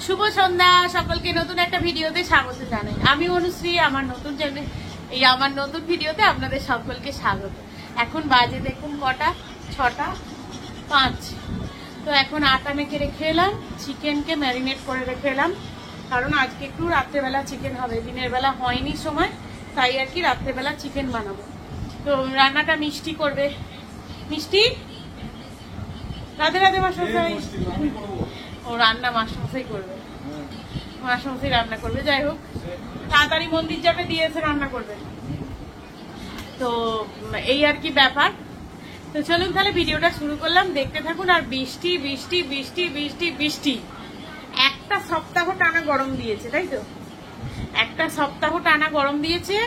শুভ সন্ধ্যা সকলকে নতুন একটা ভিডিওতে স্বাগত জানাই। আমি অনুশ্রী, আমার নতুন চ্যানেল আমার নতুন ভিডিওতে আপনাদের সকলকে স্বাগত। এখন বাজে দেখুন কটা, 6:05। তো এখন আটা মেখে রেখে এলাম, চিকেনকে ম্যারিনেট করে রেখে এলাম, কারণ আজকে একটু রাত্রেবেলা চিকেন হবে, দিনের বেলা হয়নি সময়, তাই আর কি রাত্রেবেলা চিকেন বানাবো। তো রান্নাটা মিষ্টি করবে। মিষ্টি, রাধে রাধে মাস্টারমশাই। ও রান্না মাস্টারমশাই করবে, মাস্টারমশাই রান্না করবে। যাই হোক, তাড়াতাড়ি মন্দির যাবে, দিয়েছে রান্না করবে। তো এই আর কি ব্যাপার। তো চলুন তাহলে ভিডিওটা শুরু করলাম, দেখতে থাকুন। আর বৃষ্টি বৃষ্টি বৃষ্টি বৃষ্টি বৃষ্টি, একটা সপ্তাহ টানা গরম দিয়েছে, তাই তো? একটা সপ্তাহ টানা গরম দিয়েছে।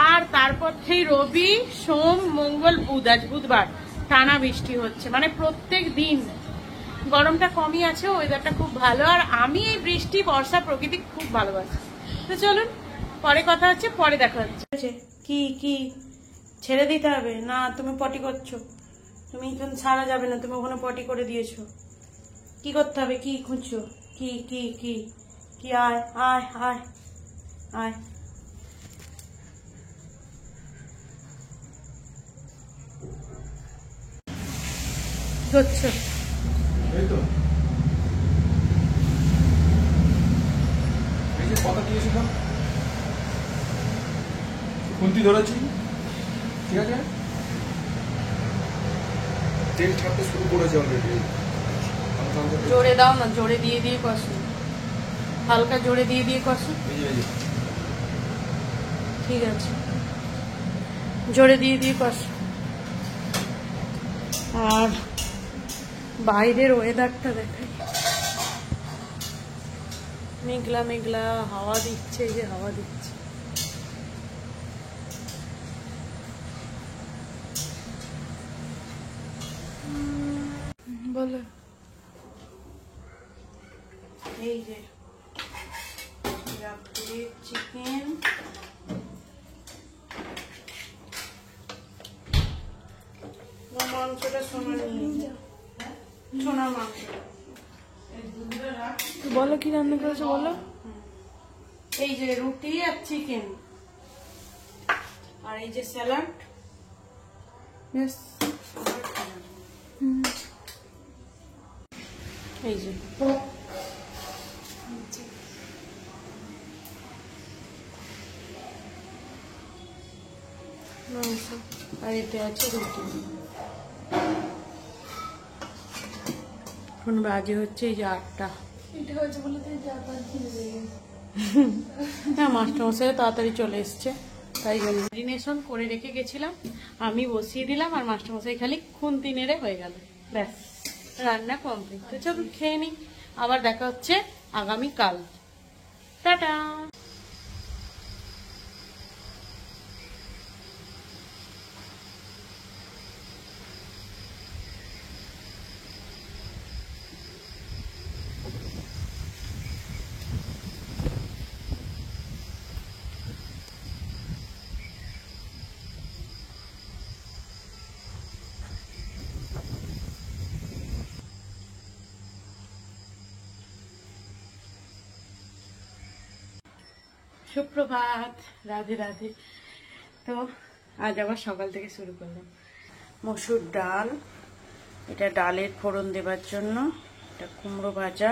আর তারপর থেকে রবি, সোম, মঙ্গল, বুধ, আজ বুধবার টানা বৃষ্টি হচ্ছে, মানে প্রত্যেক দিন। গরমটা কমই আছে, ওয়েদারটা খুব ভালো। আর আমি এই বৃষ্টি, বর্ষা, প্রকৃতি খুব ভালোবাসি। তো চলুন, পরে কথা হচ্ছে, পরে দেখা হচ্ছে। কি কি ছেড়ে দিতে হবে না? তুমি পটি করছো, তুমি এখন ছাড়া যাবে না, তুমি ওখানে পটি করে দিয়েছো। কি করতে হবে? কি খুঁজছো? কি কি কি কি? আয় আয় আয় আয়। ধরছো? কথা দিয়েছিলাম, খুন্তি ধরেছি, ঠিক আছে। তেল ছাড়তে শুরু করেছে অলরেডি। জোরে দাও না, জোরে দিয়ে দিয়ে কষো, হালকা জোরে দিয়ে দিয়ে কষো। ঠিক আছে, জোরে দিয়ে দিয়ে কষো। আর বাইরের ওয়েদারটা দেখাই, মেঘলা মেঘলা, হাওয়া দিচ্ছে, এই যে হাওয়া দিচ্ছে। বলো। এই যে রাত্রে চিকেন, মাংসটা সোনার নিয়ে, সোনার মাংস। বলো কি রান্না করেছো বলো। এই যে রুটি আর চিকেন, আর এই যে স্যালাড। এই যে মাংস, আর এতে আছে রুটি। এখন বাজে হচ্ছে এই যে 8টা। এটা হয়েছে বলে তো চারপাঁচ দিন হয়ে গেছে। হ্যাঁ, মাস্টারমশাই তাড়াতাড়ি চলে এসছে, তাই জন্য ম্যারিনেশন করে রেখে গেছিলাম, আমি বসিয়ে দিলাম, আর মাস্টারমশাই খালি খুন্তি নেড়ে হয়ে গেল, ব্যাস রান্না কমপ্লিট। তো চলুন খেয়ে নিই, আবার দেখা হচ্ছে আগামীকাল। টাটা। সুপ্রভাত, রাধে রাধে। তো আজ আবার সকাল থেকে শুরু করলাম। মসুর ডাল, এটা ডালের ফোড়ন দেবার জন্য, এটা কুমড়ো ভাজা,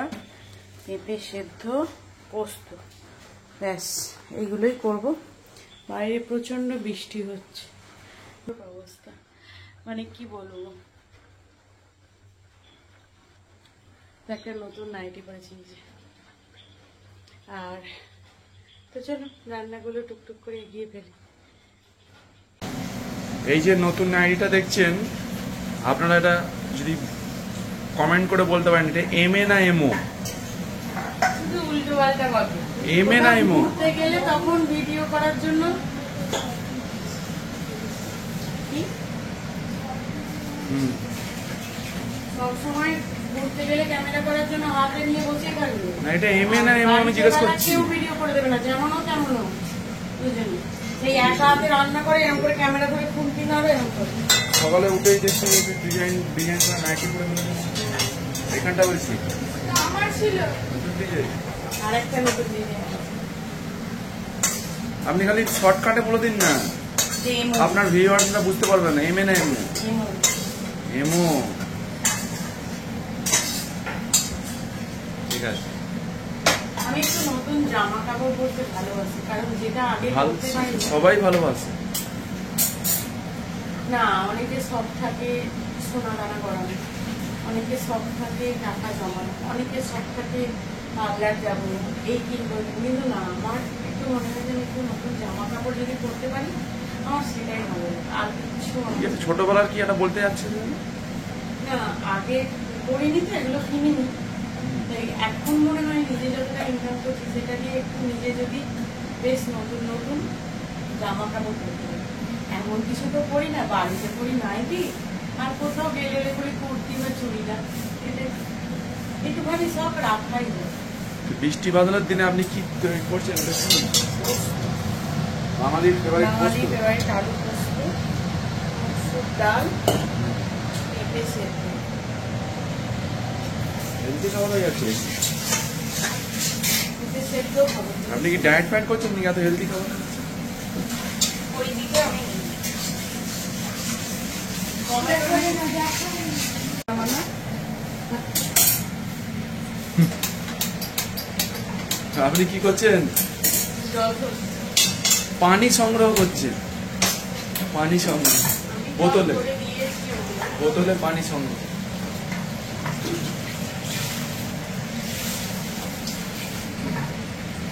পেঁপে সেদ্ধ, পোস্ত, ব্যাস এইগুলোই করব। বাইরে প্রচন্ড বৃষ্টি হচ্ছে, অবস্থা মানে কি বলবো। একটা নতুন নাইটি পরেছি যে। আর তো চলো রান্নাগুলো টুকটুক করে এগিয়ে ফেলি। এই যে নতুন আইডিটা দেখছেন, আপনারা এটা যদি কমেন্ট করে বলতে পারেন, এটা এমএ না এমও? শুধু উল্টো পাল্টা কথা। এমএ না এমও? ঘুরতে গেলে তখন ভিডিও করার জন্য কি সবসময় ঘুরতে গেলে ক্যামেরা করার জন্য হাতে নিয়ে বসে থাকবে না, এটা এমএ না এমও আমি জিজ্ঞেস করছি। কেউ ভিডিও করে দেবে না, যেমনও তেমনও, বুঝলেন? সেই একা হাতে রান্না করে এরকম করে ক্যামেরা ধরে খুন্তি নাড়ে এরকম করে। সকালে উঠেই দেখছি ডিজাইন নাইটি করে এখানটা বলছি আমার ছিল। ডিজাইন। আর একটা নতুন ডিজাইন আপনি খালি শর্টকাটে বলে দিন না, আপনার ভিউয়ার্সরা বুঝতে পারবে না। এমএ না এমও? এমও। ঠিক আছে। আমি একটু নতুন জামা কাপড় পরতে ভালোবাসি, কারণ যেটা আগে ভালো, পরতে পারি সবাই ভালোবাসে। না। অনেকে শখ থাকে সোনা দানা করানো, অনেকে শখ থাকে টাকা জমানো, অনেকে শখ থাকে পার্লার যাবো, এই কিনবো। কিন্তু না, আমার একটু মনে হয় যে আমি একটু নতুন জামা কাপড় যদি পরতে পারি আমার সেটাই ভালো লাগে। আর কিছু আমার ঠিক আছে, ছোটবেলার কি এটা বলতে যাচ্ছে? না, আগে করিনি তো, এগুলো কিনিনি। তাই এখন মনে হয় নিজে যতটা ইনকাম করছি সেটা দিয়ে একটু নিজে যদি বেশ নতুন নতুন জামা কাপড় পরতে পারি। এমন কিছু তো করি না, বাড়িতে করি নাইটি, আর কোথাও গেলে করি কুর্তি বা চুড়িদার। একটুখানি সব রাখাই যায়। বৃষ্টি বাদলের দিনে আপনি কি করছেন? বাঙালির ফেভারিট বাঙালি পোস্ত। ফেভারিট আলু পোস্ত, মসুর ডাল, পেঁপে সেদ্ধ। হেলদি খাবার হয়ে যাচ্ছে। পেঁপে সেদ্ধ ভালো। আপনি কি ডায়েট ফ্যাট করছেন নাকি এত হেলদি খাবার? ওই দিকে আমি কমেন্ট আপনি কি করছেন? জল করছি। পানি সংগ্রহ করছেন। পানি সংগ্রহ বোতলে, করে দিয়েছি ওগুলো। বোতলে পানি সংগ্রহ।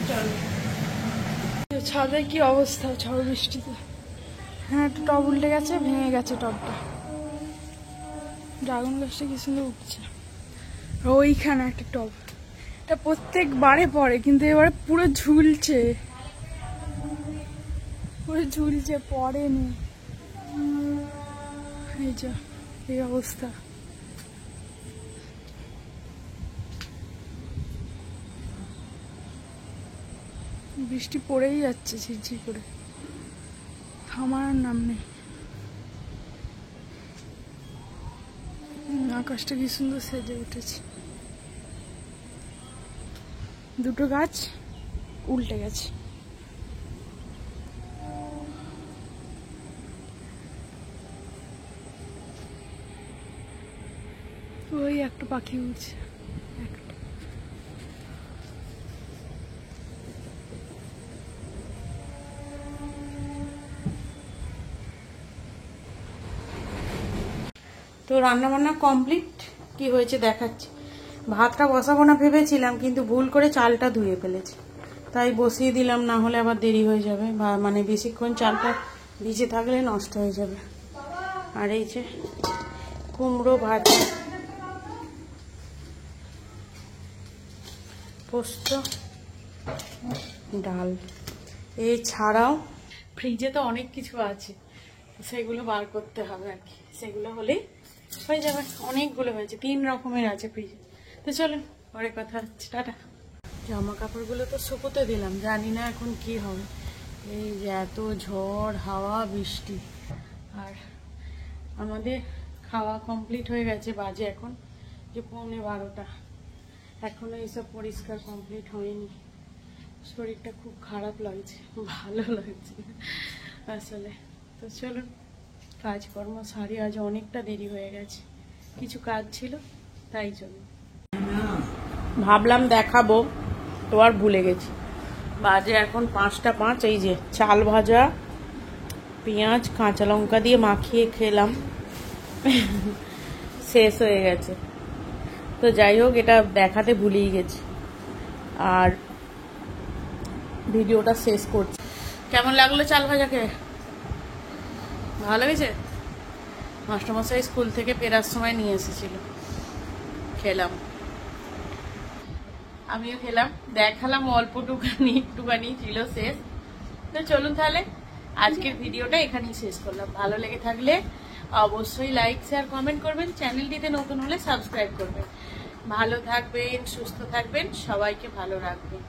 চলো। ছাদে কি অবস্থা ঝড় বৃষ্টিতে। হ্যাঁ, একটা টব উল্টে গেছে, ভেঙে গেছে টবটা। ড্রাগন গাছটা কি সুন্দর উঠছে। আর ওইখানে একটা টব, এটা প্রত্যেকবারে পড়ে, কিন্তু এবারে পুরো ঝুলছে, পুরো ঝুলছে, পড়েনি। এই যা, এই অবস্থা। বৃষ্টি পড়েই যাচ্ছে ঝিরঝির করে, থামার নাম নেই। আকাশটা কি সুন্দর সেজে উঠেছে। দুটো গাছ উল্টে গেছে। ওই একটা পাখি উঠছে, একটা। তো রান্না বান্না কমপ্লিট। কি হয়েছে দেখাচ্ছি। ভাতটা বসাবো না ভেবেছিলাম, কিন্তু ভুল করে চালটা ধুয়ে ফেলেছি, তাই বসিয়ে দিলাম, না হলে আবার দেরি হয়ে যাবে, মানে বেশিক্ষণ চালটা ভিজে থাকলে নষ্ট হয়ে যাবে। আর এই যে কুমড়ো ভাজা, পোস্ত, ডাল। এছাড়াও ফ্রিজে তো অনেক কিছু আছে, সেগুলো বার করতে হবে আর কি। সেগুলো হলেই হয়ে যাবে। অনেকগুলো হয়েছে, 3 রকমের আছে ফ্রিজে। তো চলো পরে কথা হচ্ছে, টাটা। জামা কাপড়গুলো তো শুকোতে দিলাম, জানি না এখন কি হবে। এই যে এত ঝড় হাওয়া বৃষ্টি। আর আমাদের খাওয়া কমপ্লিট হয়ে গেছে, বাজে এখন যে 11:15। এখনো এইসব পরিষ্কার কমপ্লিট হয়নি। শরীরটা খুব খারাপ লাগছে, ভালো লাগছে আসলে। তো চলুন কাজকর্ম সারি, আজ অনেকটা দেরি হয়ে গেছে, কিছু কাজ ছিল তাই জন্য ভাবলাম দেখাবো, তো আর ভুলে গেছি। বাজে এখন 5:05। এই যে চাল ভাজা, পেঁয়াজ কাঁচা লঙ্কা দিয়ে মাখিয়ে খেলাম, শেষ হয়ে গেছে। তো যাই হোক, এটা দেখাতে ভুলেই গেছি। আর ভিডিওটা শেষ করছি। কেমন লাগলো চাল ভাজাকে? ভালো হয়েছে? মাস্টারমশাই স্কুল থেকে ফেরার সময় নিয়ে এসেছিল, খেলাম, আমিও খেলাম, দেখালাম অল্প একটুখানি ছিল, শেষ। তো চলুন তাহলে আজকের ভিডিওটা এখানেই শেষ করলাম। ভালো লেগে থাকলে অবশ্যই লাইক শেয়ার কমেন্ট করবেন, চ্যানেলটিতে নতুন হলে সাবস্ক্রাইব করবেন। ভালো থাকবেন, সুস্থ থাকবেন, সবাইকে ভালো রাখবেন।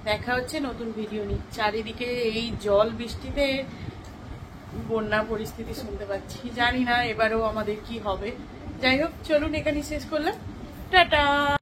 দেখা হচ্ছে নতুন ভিডিও নিয়ে। চারিদিকে এই জল বৃষ্টিতে বন্যা পরিস্থিতি শুনতে পাচ্ছি, জানি না এবারেও আমাদের কি হবে। যাই হোক, চলুন এখানেই শেষ করলাম, টাটা।